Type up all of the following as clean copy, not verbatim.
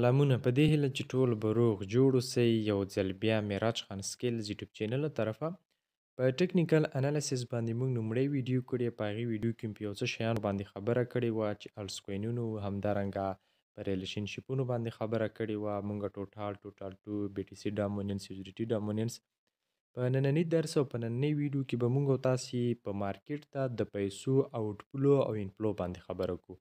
سلامونه په دې هیله چې ټول به روغ جوړ اوسئ. یو ځل بیا معراج خان سکیلز یوټیوب چینل له طرفه په ټکنیکل انالیسس باندې موږ لومړی ویډیو کړې. په هغې ویډیو کې مو په یو څه شیانو باندې خبره کړې وه چې الټس کوینونو همدارنګه په ریلیشنشیپونو باندې خبره کړې وه. موږ ټوټال ټو بي ټي سي ډامونینس یو جي ډي ټي ډامونینس په ننني درس او په نننۍ ویډیو کې به موږ او تاسې په مارکیټ ته د پیسو آوټفلو او انفلو باندې خبره کوو.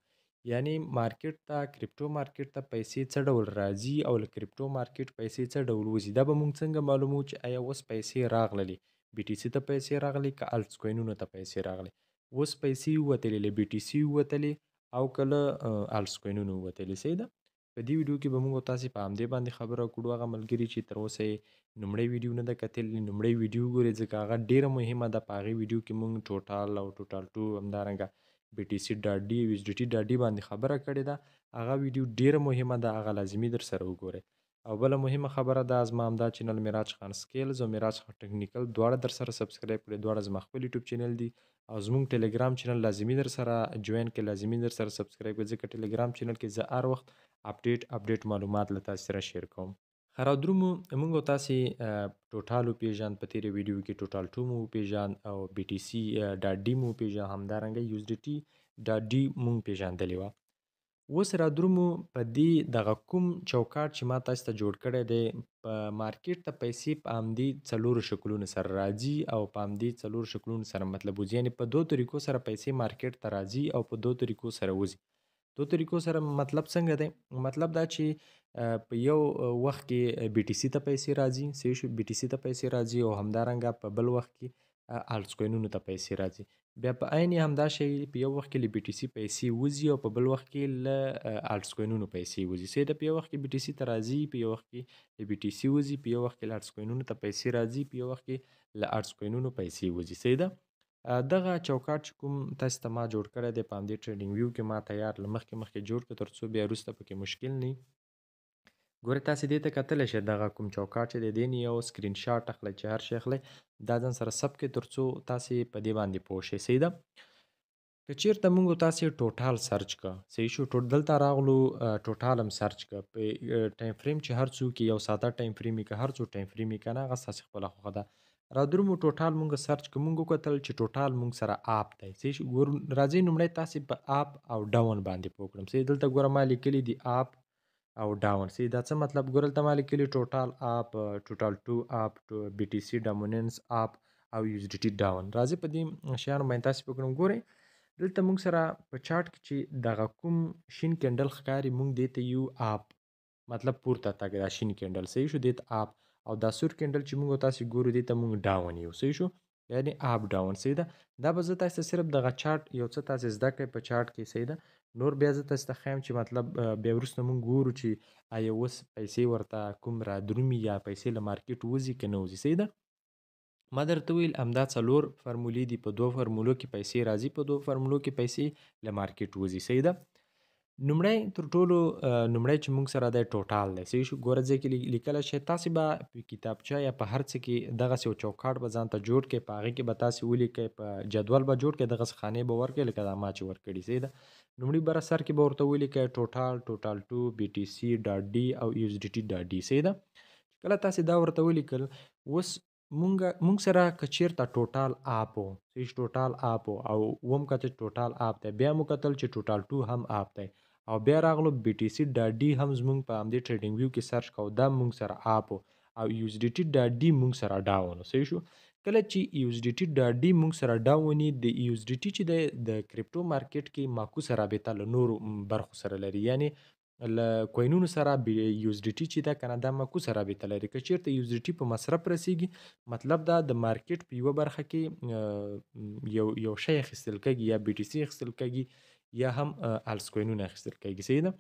یعنی مارکیټ ته کریپټو مارکیټ ته پیسې څه ډول راځي او له کریپټو مارکیټ پیسې څه ډول وځي. دا به موږ څنګه معلومو چې آیا اوس پیسې راغللې، بي ټي سي ته پیسې راغلي که الټس کوینونو ته پیسې راغلي. اوس پیسې ووتلې، له بي ټي سي ووتلې او که له الټس کوینونو ووتلې. صحیح ده. په دې ویډیو کې به موږ او تاسې په همدې باندې خبره وکړو. هغه ملګري چې تر اوسه یې لومړی ویډیو نه ده کتلې، لومړی ویډیو وګورئ ځکه هغه ډیره مهمه ده. په هغې ویډیو کې موږ ټوټال او ټوټال ټو همدارنګه بي ټي سي ډاټ ډي او ایچ ډي ټي ډاټ ډي باندې خبره کړې ده. هغه ویډیو ډیره مهمه ده، هغه لازمي در سره وګورئ. او بله مهمه خبره ده، زما همدا چینل معراج خان سکیلز او معراج خان ټکنیکل دواړه در سره سبسکرایب کړئ. دواړه زما خپل یوټیوب چینل دي او زموږ ټلګرام چینل لازمي در سره جوین کړئ، لازمي در سره سبسکرایب کړئ ځکه ټلګرام چینل کې زه هر وخت اپډیټ معلومات له تاسې سره شیر کوم. خرادرومو موږ او تاسې ټوټال وپېژاند. په تېره ویډیو کې ټوټال ټو مو وپېژاند او بي ټي سي ډاټ ډي مو وپېژاند، همدارنګه یو ایس ډي ټي ډاټ ډي مونږ پېژندلې وه. اوس رادرومو په دې دغه کوم چوکاټ چې ما تاسو ته جوړ کړی دی، په مارکیټ ته پیسې په همدې څلورو شکلونو سره راځي او په همدې څلورو شکلونو سره مطلب وځي. یعنې په دوه طریقو سره پیسې مارکیټ ته راځي او په دوه طریقو سره وځي. دوه طریقو سره مطلب څنګه دی؟ مطلب دا چې په یو وخت کې بي ټي سي ته پیسې راځي، صحیح شو، بي ټي سي ته پیسې راځي او همدارنګه په بل وخت کې الټس کوینونو ته پیسې راځي. بیا په عین همدا شی په یو وخت کې له بي ټي سي پیسې وځي او په بل وخت کې له الټس کوینونو پیسې وځي. صحیح ده. په یو وخت کې بي ټي سي ته راځي، په یو وخت کې له بي ټي سي وځي، په یو وخت کې له الټس کوینونو ته پیسې راځي، په یو وخت کې له الټس کوینونو پیسې وځي. صحیح ده. دغه چوکاټ چې کوم تاسو ته ما جوړ کړی دی په همدې ټریډینګ ویو کې ما تیار له مخکې جوړ کړ تر څو بیا وروسته پکې مشکل نه وي. ګورئ تاسې دې ته کتلی شئ، دغه کوم چوکاټ چې دی دې نه یو سکرین شاټ اخلئ چې هر شی اخلئ دا ځان سره ثبت کړئ تر څو تاسې په دې باندې پوه شئ. صحیح ده. که چیرته موږ تاسې ټوټال سرچ که، صحیح شو، دلته راغلو ټوټال هم سرچ که په ټایم فریم چې هر څوک یو ساده ټایم فریم که هر څو ټایم فریم که نه هغه ستاسې خپله خوښه ده. رادرومو ټوټال موږ سرچ که موږ وکتل چې ټوټال موږ سره آپ دی. صحیح شو. راځئ لومړی تاسې په آپ او ډاون باندې پوه کړم. صحیح. دلته ګوره ما لیکلي دي آپ او ډاون. صحیح. دا څه مطلب؟ ګوره دلته ما لیکلي ټوټال آپ، ټوټال ټو آپ، بي ټي سي ډامونینس آپ او یو ایس ډي ټي ډاون. راځئ په دې شیانو باندې تاسې پوه کړم. ګورئ دلته موږ سره په چارت کې چې دغه کوم شین کینډل ښکاري موږ دې ته یو آپ، مطلب پورته تګ دا شین کینډل. صحیح شو. دې ته آپ. او دا سور کینډل چې موږ تاسې ګورو دې ته موږ ډاون یو. صحیح شو. یعنی آپ ډاون. صحیح ده. دا به زه تاسې ته صرف دغه چارت یو څه تاسې زده کړئ په چارت کې. صحیح ده. نور بیا زه تاسې ته ښیم چې مطلب بیا وروسته موږ ګورو چې آیا اوس پیسې ورته کوم رادرومي یا پیسې له مارکیټ وځي که نه وځي. صحیح ده. ما درته ویل همدا څلور فرمولې دي، په دوه فرمولو کې پیسې راځي، په دوه فرمولو کې پیسې له مارکیټ وځي. صحیح ده. لومړی تر ټولو لومړی چې موږ سره دی ټوټال دی. صحیح شو. ګوره ځای کې لیکلی شئ تاسې به په کتابچه یا په هر څه کې دغسې یو چوکاټ به ځان ته جوړ کړئ، په هغې کې به تاسې ولیکئ، په جدول به جوړ کړئ، دغسې خانې به ورکړئ لکه دا ما چې ورکړي. صحیح ده. لومړي بره سر کې به ورته ولیکئ ټوټال، ټوټال ټو، بي ټي سي ډاټ ډي او یو ایس ډي ټي ډاټ ډي. صحیح ده. کله تاسې دا ورته ولیکل، اوس موږ سره که چیرته ټوټال آپ و، صحیح، ټوټال آپ و او وم کتل ټوټال آپ دی، بیا مو کتل چې ټوټال ټو هم آپ دی او بیا راغلو بي ټي سي ډاټ ډي هم زموږ په همدې ټریډینګ ویو کې سرچ کوو، دا موږ سره آپ و او یو ایس ډي ټي ډاټ ډي موږ سره ډاون و. صحیح شو. کله چې یو ایس ډي ټي ډاټ ډي موږ سره ډاون وي، د یو ایس ډي ټي چې دی د کریپټو مارکیټ کې معکوسه رابطه له نورو برخو سره لري، یعنی له کوینونو سره یو ایس ډي ټي چې ده که نه دا معکوسه رابطه لري. که چیرته یو ایس ډي ټي په مصرف رسیږي مطلب دا د مارکیټ په یوه برخه کې یو شی اخیستل کېږي، یا بي ټي سي اخیستل کېږي یا هم الټس کوینونه اخیستل کېږي. صحیح ده.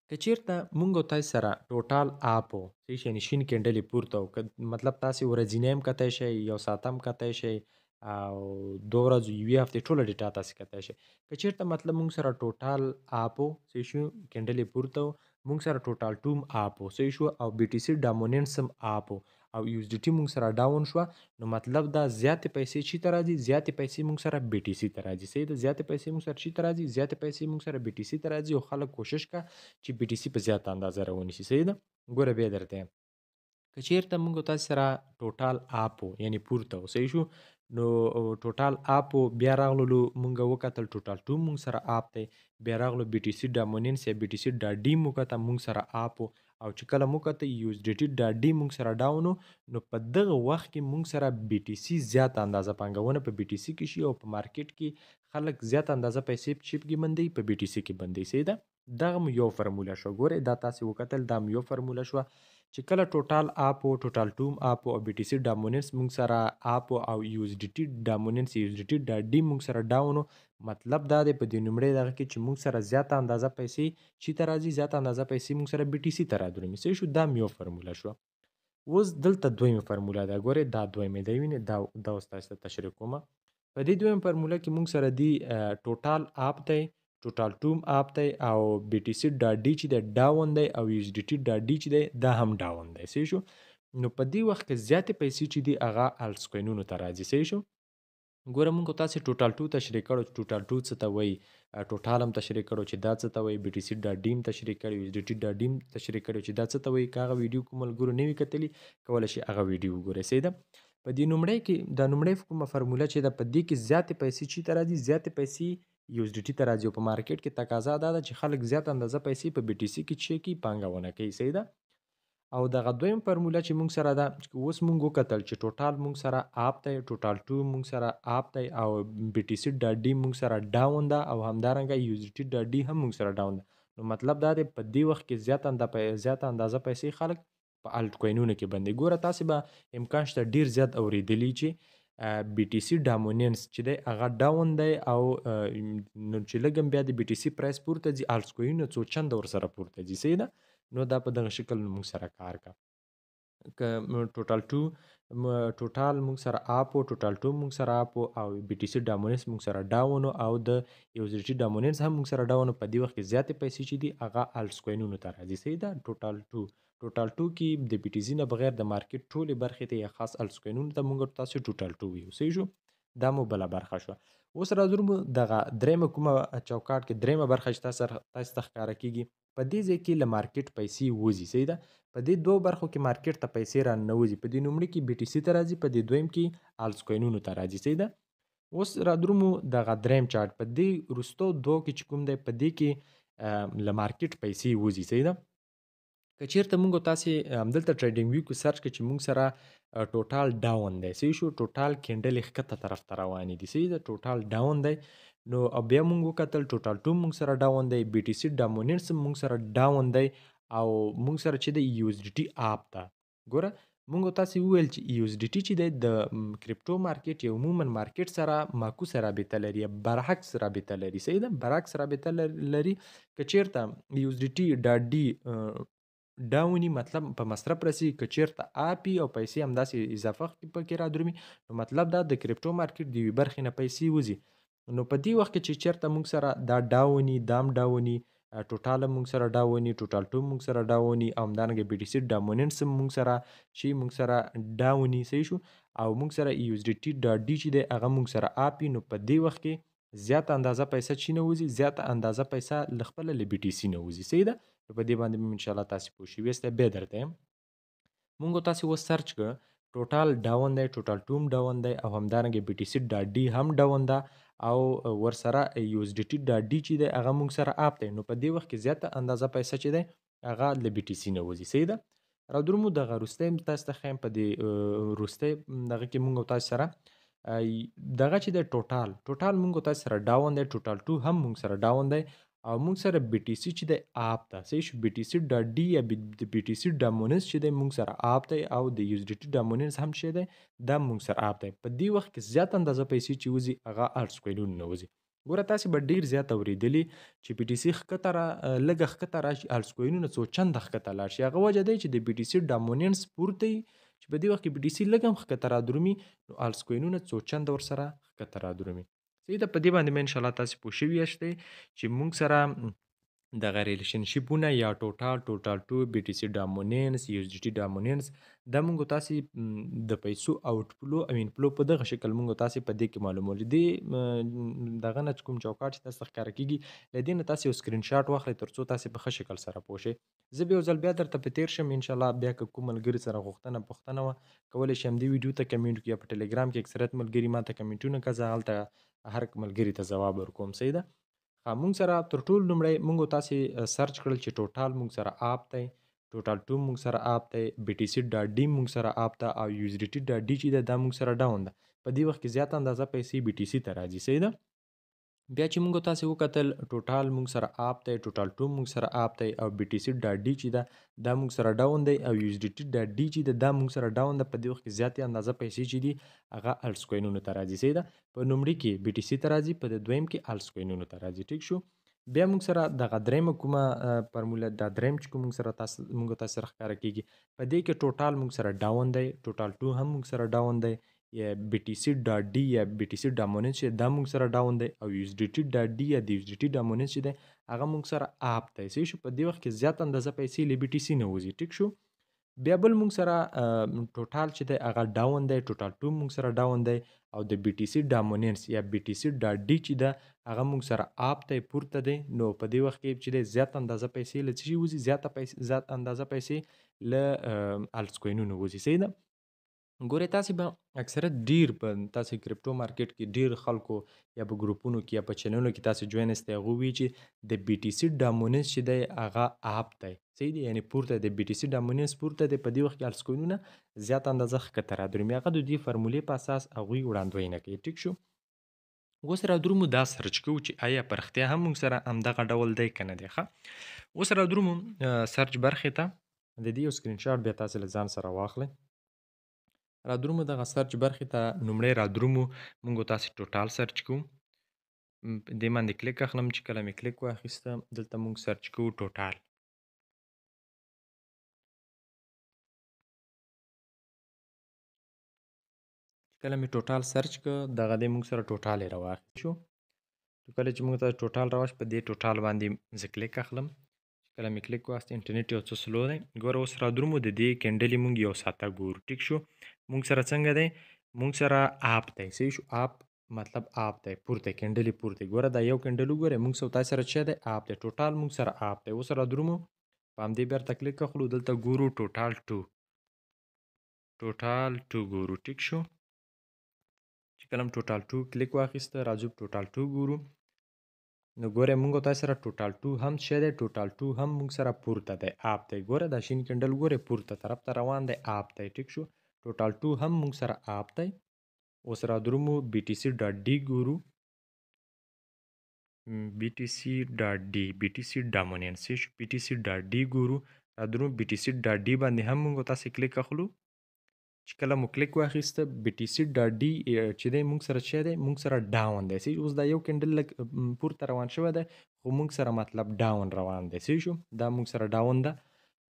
که چیرته موږ او تاسې سره ټوټال آپ و، صحیح، یعنې شین کینډل یې پورته و، مطلب تاسې ورځنی هم کتی شئ، یو ساعته هم کتی شئ او 2 ورځو، یوې هفتې ټوله ډیټا تاسې کتی شئ. که چیرته مطلب موږ سره ټوټال آپ و، صحیح شو، کینډل یې پورته و، موږ سره ټوټال ټو هم آپ و، صحیح شو، او بي ټي سي ډامونینس هم آپ و او یو اس ډي ټي مونږ سره ډاون شوه، نو مطلب دا زیاتې پیسې چیرته راځي؟ زیاتې پیسې مونږ سره بي ټي سی ته راځي. صحیح ده، زیاتې پیسې مونږ سره چیرته راځي؟ زیاتې پیسې مونږ سره بي ټي سی ته راځي او خلک کوشش کوه چې بي ټي سی په زیاته اندازه راونیسي. صحیح ده. ګوره بیا درته یم، که چیرته موږ او تاسو سره ټوټال اپ یعنی پورته و صحیح شو، نو ټوټال اپ بیا راغلو موږ وکتل ټوټال 2 موږ سره اپ دی، بیا راغلو بي ټي سی ډامونینس یا بي ټي سی ډاټ ډي مو کته موږ سره اپ او چې کله مو کته یو اس ډي ټي ډاټ ډي موږ سره ډاون، نو په دغه وخت کې موږ سره بي ټي سی زیات اندازه پانګونه په بي ټي سی کې شي او په مارکیټ کې خلک زیات اندازه پیسې په چیپ کې بندي په بي ټي سی کې بندي. صحیح ده، دغه یو فرموله شو. ګوره دا تاسو وکتل دا یو فرموله شو چې کله ټوټال اپ او ټوټال ټوم اپ او بي ټي سی ډامونینس موږ سره اپ او یو اس ډي ټي ډامونینس یو اس ډي ټي ډاټ ډي موږ سره ډاون، مطلب دا دی په دې نومړی دغه کې چې موږ سره زیاته اندازه پیسې چی ته راځي؟ زیاته اندازه پیسې موږ سره بي ټي سی ته رادرومي. صحیح شو، دا یو فرموله شو. اوس دلته دویمه فرموله ده. ګورئ دا دویمه دی، وینئ دا اوس تاسو ته تشریح کومه. په دې دویمه فرموله کې موږ سره دی ټوټال اپ دی، ټوټال ټوم اپ دی او بي ټي سی ډاټ ډي چې دی ډاون دی او یو اس ډي ټي ډاټ ډي چې دی دا هم ډاون دی. صحیح شو، نو په دې وخت کې زیاتې پیسې چې دي هغه الټس کوینونو ته راځي. صحیح شو. ګوره مونږ تاسو ټوټال 2 تشریح کړو چې ټوټال 2 څه ته وایي، ټوټال هم تشریح کړو چې دا څه ته وایي، بي ټي سی ډاټ ډي هم تشریح کړی، یو اس ډي ټي ډاټ ډي هم تشریح کړی چې دا څه ته وایي. که هغه ویډیو کوم ملګرو نه وي کتلي کولی شي هغه ویډیو وګورئ. صحیح ده. په دې نومړی کې دا نومړی کومه فرموله چې ده په دې کې زیاتې پیسې چی ته راځي؟ زیاتې پیسې یو اس ډي ټي ته راځي او په مارکیټ کې تقاضا دا ده چې خلک زیات اندازه پیسې په بي ټي سی کې چی کوي؟ پانګونه کوي. صحیح ده. او دغه دویم فرموله چې موږ سره ده، اوس موږ وکتل چې ټوټال موږ سره اپ دی، ټوټال 2 موږ سره اپ دی او بي ټي سی ډاټ ډي موږ سره ډاون ده او همدارنګه یو اس ډي ټي ډاټ ډي هم موږ سره ډاون ده. نو مطلب دا دی په دې وخت کې زیات اندازه پیسې خلک په الټ کوینونو کې بندي. ګوره تاسو به امکان شته ډیر زیات اوریدلی چې بي ټي سی ډامونینس چې دی هغه ډاون دی او نو چې لږ بیا د بي ټي سی پرایس پورته ځي، الټس کوینونه څو چنده ورسره پورته ځي. صحیح ده. نو دا په دغه شکل موږ سره کار کا. که ټوټال 2 ټوټال موږ سره اپ او ټوټال 2 موږ سره اپ او بي ټي سی ډامونینس موږ سره ډاون او د یو اس ډي ټي ډامونینس هم موږ سره ډاون. په دې وخت کې زیاتې پیسې چې دي هغه الټس کوینونو ته راځي. صحیح ده. ټوټال 2 کې د بي ټي سی نه بغیر د مارکیټ ټولې برخې ته یا خاص الټس کوینونو ته موږ تاسو ټوټال 2 ویو. صحیح شو، دا مو بله برخه شو. اوس راځو دغه دریمه کومه چوکاټ کې دریمه برخه چې تاسو ته ښکاره کیږي، په دې ځای کې له مارکیټ پیسې وځي. صحیح ده. په دې دوه برخو کې مارکیټ ته پیسې را ننوځي. په دې لومړي کې بي ټي سی ته راځي، په دې دویم کې الټس کوینونو ته راځي. صحیح ده. اوس را درومو دغه دریم چارت، په دې وروستو دوه کې چې کوم دی په دې کې له مارکیټ پیسې وځي. صحیح ده. که چیرته موږ تاسو همدلته ټریډینګ ویو کې سرچ کړئ چې موږ سره ټوټال ډاون دی. صحیح شو، ټوټال کینډل ښکته طرف ته روانې دي. صحیح ده، ټوټال ډاون دی. نو بیا موږ وکتل ټوټال 2 موږ سره ډاون دی، بي ټي سی ډامونینس موږ سره ډاون دی او موږ سره چې دی یو اس ډي ټي اپ ده. ګوره موږ تاسو وویل چې یو اس ډي ټي چې دی د کرپټو مارکیټ یا عموما مارکیټ سره معکوسه رابطه لري، برعکس رابطه لري. صحیح ده، برعکس رابطه لري. که چیرته یو اس ډي ټي ډاټ ډي ډاوني مطلب په مصرف رسي، که چیرته اپي او پیسې همداسې اضافه پکې را درومي، نو مطلب دا د کرپټو مارکیټ د یوې برخې نه پیسې وځي. نو په دې وخت کې چې چیرته موږ سره دا ډاوني دام ډاوني ټوټال موږ سره ډاوني، ټوټال 2 موږ سره ډاوني او همدارنګه بي ټي سی ډامونینس موږ سره شي موږ سره ډاوني. صحیح شو، او موږ سره یو اس ډي ټي ډاټ ډي چې دی هغه موږ سره اپي. نو په دې وخت کې زیاته اندازه پیسې چې نه وځي، زیاته اندازه پیسې له خپله له بي ټي سی نه وځي. صحیح ده. په دې باندې ان شاء الله تاسو پوه شئ. وسته به درته یم مونږ تاسو و سرچ ک ټوټال ډاون دی، ټوټال 2 ډاون دی او همدارنګه بي ټي سی ډاټ ډي هم ډاون ده او ورسره یو اس ډي ټي ډاټ ډي چې دی هغه مونږ سره اپ دی. نو په دې وخت کې زیاته اندازه پیسې چې دی هغه له بي ټي سی نه وځي. صحیح ده. را درومو دغه وروستی تاسو ته ښیم په دې وروستی دغه کې مونږ تاسو سره دغه چې دی ټوټال مونږ تاسو سره ډاون دی، ټوټال 2 هم مونږ سره ډاون دی او موږ سره بي ټي سی چې دی اپ ده. صحیح شو، بي ټي سی ډاټ ډي یا د بي ټي سی ډامونینس چې دی موږ سره اپ دی او د یو اس ډي ټي ډامونینس هم چې دی دا موږ سره اپ دی. په دې وخت کې زیات اندازه پیسې چې وځي هغه الټس کوینونو نه وځي. ګوره تاسو به ډیر زیات اوریدلی چې بي ټي سی ښکته لږه ښکته راشي، الټس کوینونه څو چنده ښکته لاړ شي. هغه وجه دی چې د بي ټي سی ډامونینس پورته وي، چې په دې وخت کې بي ټي سی لږ هم ښکته را درومي، نو الټس کوینونه څو چنده ورسره ښکته را درومي. صحیح ده. په دې باندې مې ان شاء الله تاسو پوه شوي یاستئ چې موږ سره دغه ریلیشنشیپونه یا ټوټال 2 بي ټي سي ډامونینس یو اس ډي ټي ډامونینس دا مونږ تاسې د پیسو آوټ فلو او انفلو په دغه شکل مونږ تاسې په دې کې معلومول دي دغه نه کوم چوکاټ چې تاسو ښکاره کیږي له دې نه تاسې یو سکرین شاټ واخلئ ترڅو تاسې په ښه شکل سره پوه شئ. زه به یو ځل بیا درته په تیر شم ان شاء الله بیا که کوم ملګري سره غوښتنه پوښتنه وه کولی شم دې ویډیو ته کمنټ کړي یا په ټلیګرام کې اکثریت ملګري ماته کمنټونه کوي زه هلته هر ملګري ته ځواب ورکوم. صحیح ده. مونږ سره تر ټولو لومړی مونږ تاسې سرچ کړل چې ټوټال مونږ سره آپ دی ټوټال 2 مونږ سره آپ دی بي ټي سي ډاټ ډي مونږ سره آپ ده او یو اس ډي ټي ډاټ ډي چې ده دا مونږ سره ډاون ده په دې وخت کې زیاته اندازه پیسې بي ټي سي ته راځي. صحیح ده. بیا چې مونږ تاسې وکتل ټوټال مونږ سره آپ دی ټوټال 2 مونږ سره آپ دی او بي ټي سي ډاټ ډي چې ده دا مونږ سره ډاون دی او یو اس ډي ټي ډاټ ډي چې ده دا مونږ سره ډاون ده په دې وخت کې زیاتې اندازه پیسې چې دي هغه الټس کوینونو ته راځي. صحیح ده. په لومړي کې بي ټي سي ته راځي په دویم کې الټس کوینونو ته راځي. ټیک شو. بیا مونږ سره دغه دریمه کومه فارموله دا دریم چې کوم مونږ سره تاسو سره ښکاره کیږي په دې کې ټوټال مونږ سره ډاون دی ټوټال 2 هم مونږ سره ډاون دی یا بي ټي سي ډاټ ډي یا بي ټي سي ډامونینس چې دا مونږ سره ډاون دی او یو اس ډي ټي ډاټ ډي یا د یو اس ډي ټي ډامونینس چې دی هغه مونږ سره آپ دی. صحیح شو. په دې وخت کې زیات اندازه پیسې له بي ټي سي نه وځي. ټیک شو. بیا بل مونږ سره ټوټال چې دی هغه ډاون دی ټوټال 2 مونږ سره ډاون دی او د بي ټي سي ډامونینس یا بي ټي سي ډاټ ډي چې ده هغه مونږ سره آپ دی پورته دی. نو په دې وخت کې چې دی زیات اندازه پیسې له څه شي وځي زیات اندازه پیسې له الټس کوینونو وځي. صحیح ده. ګورئ تاسې به اکثریت ډیر په تاسې کرپټو مارکیټ کې ډیر خلکو یا په ګروپونو کې یا په چینلونو کې تاسې جوین یاست هغوی وایي چې د بي ټي سي ډامونینس چې دی هغه آپ دی. صحیح دی. یعنې پورته د بي ټي سي ډامونینس پورته دی په دې وخت کې الټس کوینونه زیات اندازه ښکته رادرومي هغه د دې فارمولې په اساس هغوی وړاندوینه کوي. ټیک شو. اوس رادرومو دا سرچ کوو چې آیا په رښتیا هم موږ سره همدغه ډول دی که نه دی. ښه اوس رادرومو سرچ برخې ته د دې یو سکرین شاټ بیا تاسې له ځان سره واخلئ. رادرومو دغه سرچ برخې ته لومړی رادرومو مونږ تاسې ټوټال سرچ کوو. دې باندې کلیک اخلم چې کله مې کلیک واخیسته دلته مونږ سرچ کوو ټوټال. کله مې ټوټال سرچ کړ دغه دی مونږ سره ټوټال یې راواخیست شو. کله چې مونږ ته ټوټال راشي په دې ټوټال باندې زه کلیک اخلم. کله مې کلیک واخیست انټرنیټ یو څه سلو دی. ګوره اوس رادرومو د دې کینډلې مونږ یو ساعته ګورو. ټیک شو. مونږ سره څنګه دی مونږ سره آپ دی. صحیح شو. آپ مطلب آپ دی پورته کینډلې پورته. ګوره دا یو کینډل وګورئ مونږ تاسو سره څه دی آپ دی ټوټال مونږ سره آپ دی. اوس رادرومو په همدې بیرته کلیک اخلو دلته ګورو ټوټال 2 ګورو. ټیک شو. چې کله ټوټال 2 کلیک واخیسته راځو ټوټال 2 ګورو. نو ګوره مونږ تاسو سره ټوټال 2 هم څه دی ټوټال 2 هم مونږ سره پورته دی آپ دی. ګوره دا شین کینډل ګوره پورته طرف ته روان دی آپ دی. ټیک شو. ټوټال 2 هم مونږ سره آپ دی. اوس رادرومو بي ټي سي ډاټ ډي ګورو. بي ټي سي ډاټ ډي بي ټي سي ډامونینس بي ټي سي ډاټ ډي ګورو. رادرومو بي ټي سي ډاټ ډي باندې هم مونږ تاسې کلیک اخلو. چې کله مو کلیک واخیسته بي ټي سي ډاټ ډي چې دی مونږ سره څه دی مونږ سره ډاون دی. صحیح. اوس دا یو کینډل لږ پورته روان شوی دی خو مونږ سره مطلب ډاون روان دی. صحیح شو. دا مونږ سره ډاون ده.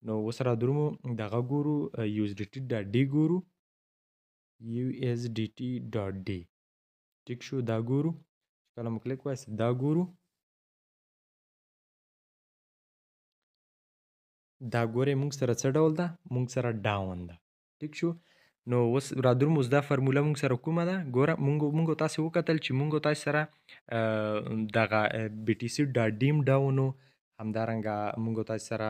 نو اوس رادرومو دغه ګورو یو اس ډي ټي ډاټ ډي ګورو. یو اس ډي ټي ډاټ ډي. ټیک شو. دا ګورو. کله مو کلیک واخیست دا ګورو. دا ګورئ مونږ سره څه ډول ده مونږ سره ډاون ده. ټیک شو. نو اوس رادرومو دا فرموله مونږ سره کومه ده ګوره مونږ تاسې وکتل چې مونږ تاسې سره دغه بي ټي سي ډاټ ډي هم ډاون و همدارنګه مونږ تاسې سره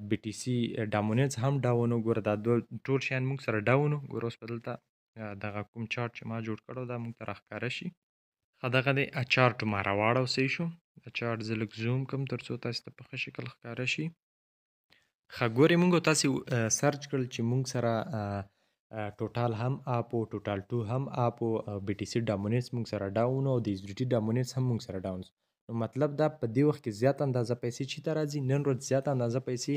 بي ټي سي ډامونینس هم ډاون و. ګوره دا ټول شیان مونږ سره ډاون و. ګوره اوس په دلته دغه کوم چارټ چې ما جوړ کړی دا مونږ ته راښکاره شي. ښه دغه دی چارټ ما راواړو. صحیح شو. چارټ زه لږ زوم کړم تر څو تاسې ته په ښه شکل ښکاره شي. ښه ګورئ مونږ تاسې سرچ کړل چې مونږ سره ټوټال هم آپ و ټوټال 2 هم آپ و بي ټي سي ډامونینس مونږ سره ډاون او د یو اس ډي ټي ډامونینس هم مونږ سره ډاون. نو مطلب دا په دې وخت کې زیات اندازه پیسې چې ته راځي نن ورځ زیات اندازه پیسې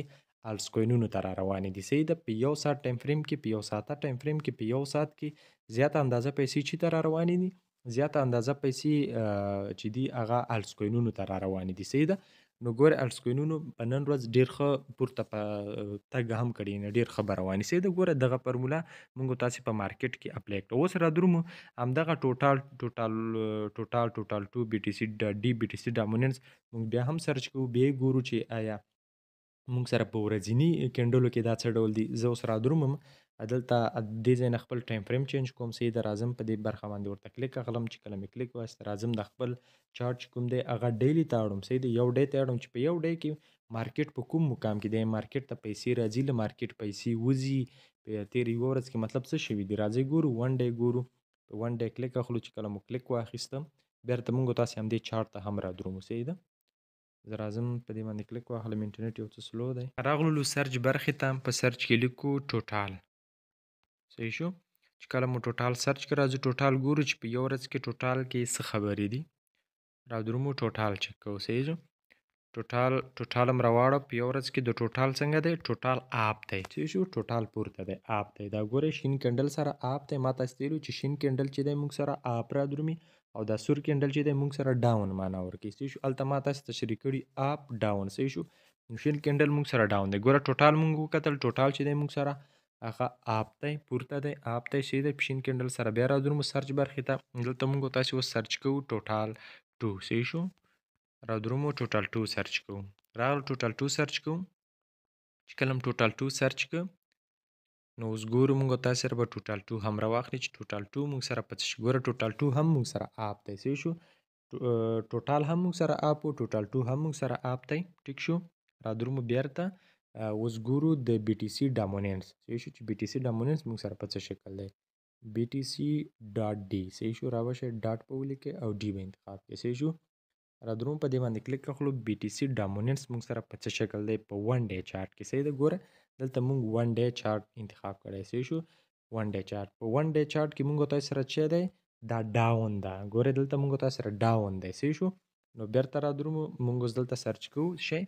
الټس کوینونو ته را روانې دي. صحیح ده. په یو ساعت ټایم فریم کې په یو ساعته ټایم فریم کې په یو ساعت کې زیات اندازه پیسې چې ته را روانې دي زیات اندازه پیسې چې دي هغه الټس کوینونو ته را روانې دي. صحیح ده. نو ګورئ الټس کوینونو په نن ورځ ډېر ښه پورته په تګ هم کړی نه ډېر ښه به روانې سي د ګوره دغه فرموله مونږ تاسې په مارکیټ کې اپلای کړه اوس را درومو همدغه ټوټال 2 بي ټي سي ډي بي ټي سي ډامیننس مونږ بیا هم سرچ کوو بیا یې ګورو چې آیا مونږ سره په ورځني کینډلو کې دا څه ډول دي زه اوس را درومم دلته دې ځای نه خپل ټایم فریم چینج کوم سي د راځم په دې برخه باندې ورته کلیک اخلم چې کله مې کلیک واسطه راځم د خپل چارت چې کوم دی هغه ډیلی ته اړم سي د یو ډے ته اړم چې په یو ډے کې مارکیټ په کوم مقام کې دی مارکیټ ته پیسې راځي له مارکیټ پیسې وځي په تیر یو ورځ کې مطلب څه شوي دي راځي ګورو ون ډے ګورو په ون ډے کلیک اخلو چې کله مو کلیک واخیستم بیرته مونږ تاسې همدې چارت ته هم را درومو سي ده زه راځم په دې باندې کلیک واخلم انټرنیټ یو څه سلو دی راغلو سرچ برخې ته په سرچ کې لیکو ټوټال صحیح شو چې کله مو ټوټال سرچ کړه راځو ټوټال ګورو چې په یو ورځ کې ټوټال کې څه خبرې دي را درومو ټوټال چک کوو صحیح شو ټوټال هم راواړه په یو ورځ کې د ټوټال څنګه دی ټوټال آپ دی صحیح شو ټوټال پورته دی آپ دی دا ګورئ شین کینډل سره آپ دی ما تاسو ته ویلي چې شین کینډل چې دی موږ سره آپ را درومي او دا سور کینډل چې دی موږ سره ډاون معنا ورکوي صحیح شو هلته ما تاسو تشریح کړي آپ ډاون صحیح شو شین کینډل موږ سره ډاون دی ګوره ټوټال موږ وکتل ټوټال چې دی موږ سره هغه آپ دی پورته دی آپ دی صحیح دی شین کینډل سره بیا را درومو سرچ برخې ته دلته موږ تاسو اوس سرچ کوو ټوټال 2 صحیح شو را درومو ټوټال 2 سرچ کوو راغلو ټوټال 2 سرچ کوو چې کله هم ټوټال 2 سرچ کوو نو اوس ګورو موږ تاسو سره به ټوټال 2 هم راواخلي چې ټوټال 2 موږ سره په څه شي ګوره ټوټال 2 هم موږ سره آپ دی صحیح شو ټوټال هم موږ سره آپ و ټوټال 2 هم موږ سره آپ دی ټیک شو را درومو بیرته اوس ګورو د بي ټي سي ډامیننس صحیح شو چې بي ټي سي ډامیننس موږ سره په څه شکل دی بي ټي سي ډاټ ډي صحیح شو راوشه ډاټ په ولیکئ او ډي به انتخاب کړئ صحیح شو را دروم په دې باندې کلیک کړو بي ټي سي ډامیننس موږ سره په څه شکل دی په ون ډے چارت کې صحیح ده ګوره دلته موږ ون ډے چارت انتخاب کړی صحیح شو ون ډے چارت په ون ډے چارت کې موږ تاسو سره څه دی دا ډاون ده ګوره دلته موږ تاسو سره ډاون دی صحیح شو نو بیرته را دروم موږ دلته سرچ کوو شي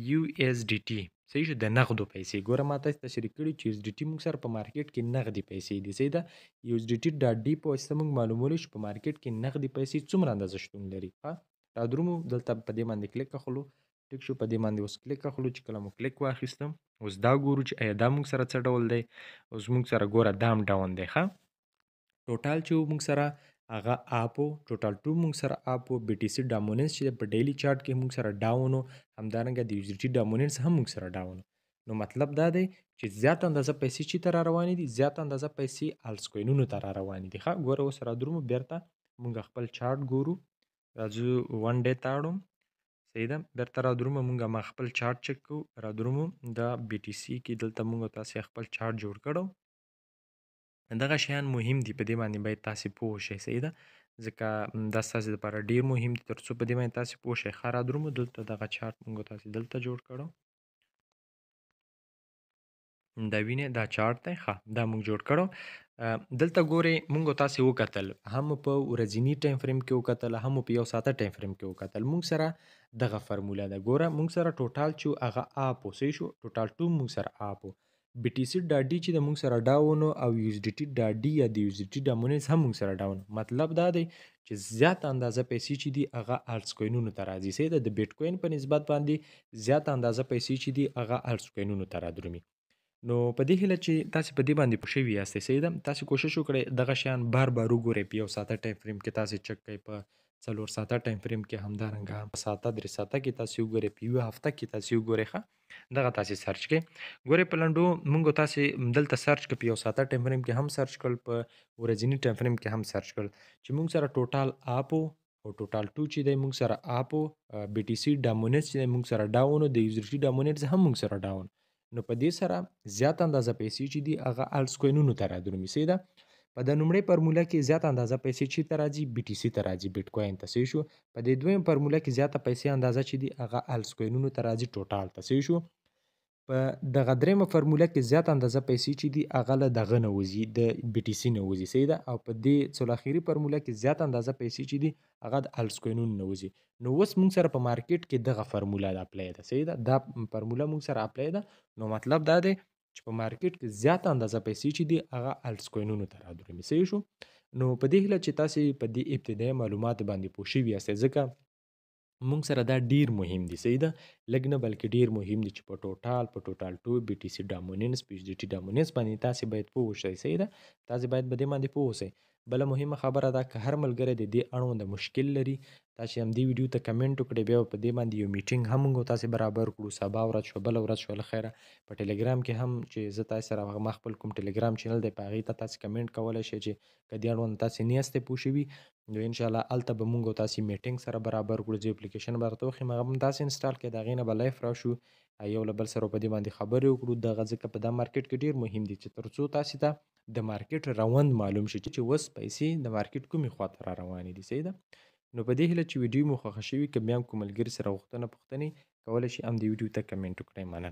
یو اس ډي ټي صحیح شو د نغدو پیسې ګوره ما تاسو تشریح کړي چې اس ډي ټي موږ سره په مارکیټ کې نغدي پیسې دي صحیح ده یو اس ډي ټي ډاټ ډي په واسطه موږ معلومولای شو په مارکیټ کې نغدي پیسې څومره اندازه شتون لري ها را درومو دلته په دې باندې کلیک اخلو ټیک شو په دې باندې اوس کلیک اخلو چې کله مو کلیک واخیستم اوس دا ګورو چې آیا دا موږ سره څه ډول دی اوس موږ سره ګوره دا هم ډاون دی ښه ټوټال چې موږ سره هغه اپو ټوټال 2 موږ سره اپو بي ټي سي ډامیننس چې په ډیلی چارت کې موږ سره ډاون همدارنګه د یو اس ډي ټي ډامیننس هم موږ سره ډاون نو مطلب دا دی چې زیات اندازه پیسې چې تر روانې دي زیات اندازه پیسې الټس کوینونو ته را روانې دي ښه ګوره اوس را درومو بیرته موږ خپل چارت ګورو راځو ون ډے ته اړوم صحیح ده بیرته را درومو موږ ما خپل چارت چک کوو را درومو د بي ټي سي کې دلته موږ تاسې خپل چارت جوړ کړو دغه شیان مهم دي په دې باندې باید تاسې پوه شئ صحیح ده ځکه دا ستاسې لپاره ډیر مهم دي تر څو په دې باندې تاسې پوه شئ ښه را درومو دلته دغه چارت موږ تاسې دلته جوړ کړو دا وینې دا چارت دی ښه دا موږ جوړ کړو دلته ګورئ موږ تاسې وکتل هم په ورځني ټایم فریم کې وکتل هم په یو ساعته ټایم فریم کې وکتل موږ سره دغه فرموله ده ګوره موږ سره ټوټال چې هغه آپ صحیح شو ټوټال 2 موږ سره آپ بي ټي سي ډاټ ډي چې د موږ سره ډاون او یو اس ډي ټي ډاټ ډي یا د یو اس ډي ټي ډامیننس هم موږ سره ډاون مطلب دا دی چې زیات اندازه پیسې چې دي هغه الټس کوینونو ته راځي صحیح ده د بیټ کوین په نسبت باندې زیات اندازه پیسې چې دي هغه الټس کوینونو ته را درومي نو په دې هیله چې تاسې په دې باندې پوه شوي یاستئ صحیح ده تاسې کوشش وکړئ دغه شیان بار بار وګورئ په یو ساعته ټایم فریم کې تاسې چک کړئ په 4 ساعته ټایم فریم کې همدارنګه په ساعته 3 ساعته کې تاسې وګورئ په یوه هفته کې تاسې وګورئ ښه دغه تاسې سرچ کړئ ګورئ په لنډو موږ تاسې دلته سرچ کړ په یو ساعته ټایم فریم کې هم سرچ کړل په ورځني ټایم فریم کې هم سرچ کړل چې موږ سره ټوټال اپو او ټوټال 2 چې دی موږ سره اپو بي ټي سي ډامیننس چې موږ سره ډاون د یو اس ډي ټي ډامیننس هم موږ سره ډاون نو په دې سره زیات اندازه پیسې چې دي هغه الټس کوینونو ته را درومي صحیح ده په د لومړۍ فرموله کې زیات اندازه پیسې چې ته راځي بي ټي سي ته راځي بیټ کوین ته صحیح شو په دې دویم فرموله کې زیاته پیسې اندازه چې دي هغه الټس کوینونو ته راځي ټوټال ته صحیح شو په دغه دریمه فرموله کې زیات اندازه پیسې چې دي هغه له دغه نه وځي د بي ټي سي نه وځي صحیح ده او په دې څلورآخري فرموله کې زیات اندازه پیسې چې دي هغه د الټس کوینونو نه وځي نو اوس موږ سره په مارکیټ کې دغه فرموله د اپلای ده صحیح ده دا فرموله موږ سره اپلای ده نو مطلب دا دی چې په مارکیټ کې زیات اندازه پیسې چې دي هغه الټس کوینونو ته را درومي صحیح شو نو په دې هیله چې تاسې په دې ابتدایي معلومات باندې پوه شوي یاستئ ځکه مونږ سره دا ډیر مهم دي صحیح ده لږ نه بلکې ډیر مهم دي چې په ټوټال ټو بي ټي سي ډامیننس پی ایچ ډي ټي ډامیننس باندې تاسو باید پوه شئ صحیح ده تاسو باید په دې باندې پوه اوسئ بله مهمه خبره ده که هر ملګری د دې اړوند مشکل لري تاسو هم دې ویډیو ته کمنټ وکړئ بیا به په دې باندې یو میټینګ هم موږ تاسو برابر کړو سبا ورځ شو بله ورځ شو له خیره په ټلګرام کې هم چې زه تاسو سره ما خپل کوم ټلګرام چینل دی په هغې ته تاسو کمنټ کولی شئ چې که دې اړوند تاسو نه یاستئ پوه شوي نو ان شاء الله الته به مونږ او تاسو میټینګ سره برابر کړو چې اپلیکیشن به درته وښیم هغه هم تاسو انسټال کړئ د هغې نه به لایف راشو یو له بل سره په دې باندې خبرې وکړو دغه ځکه په دا مارکیټ کې ډیر مهم دي چې تر څو تاسو ته د مارکیټ روند معلوم شي چې اوس پیسې د مارکیټ کومې خواته را روانې دي صحیح ده نو په دې هیله چې ویډیو مو خوښه شوي که بیا هم کوم ملګري سره غوښتنه پوښتنې کولی شي هم دې ویډیو ته کمنټ وکړئ مننه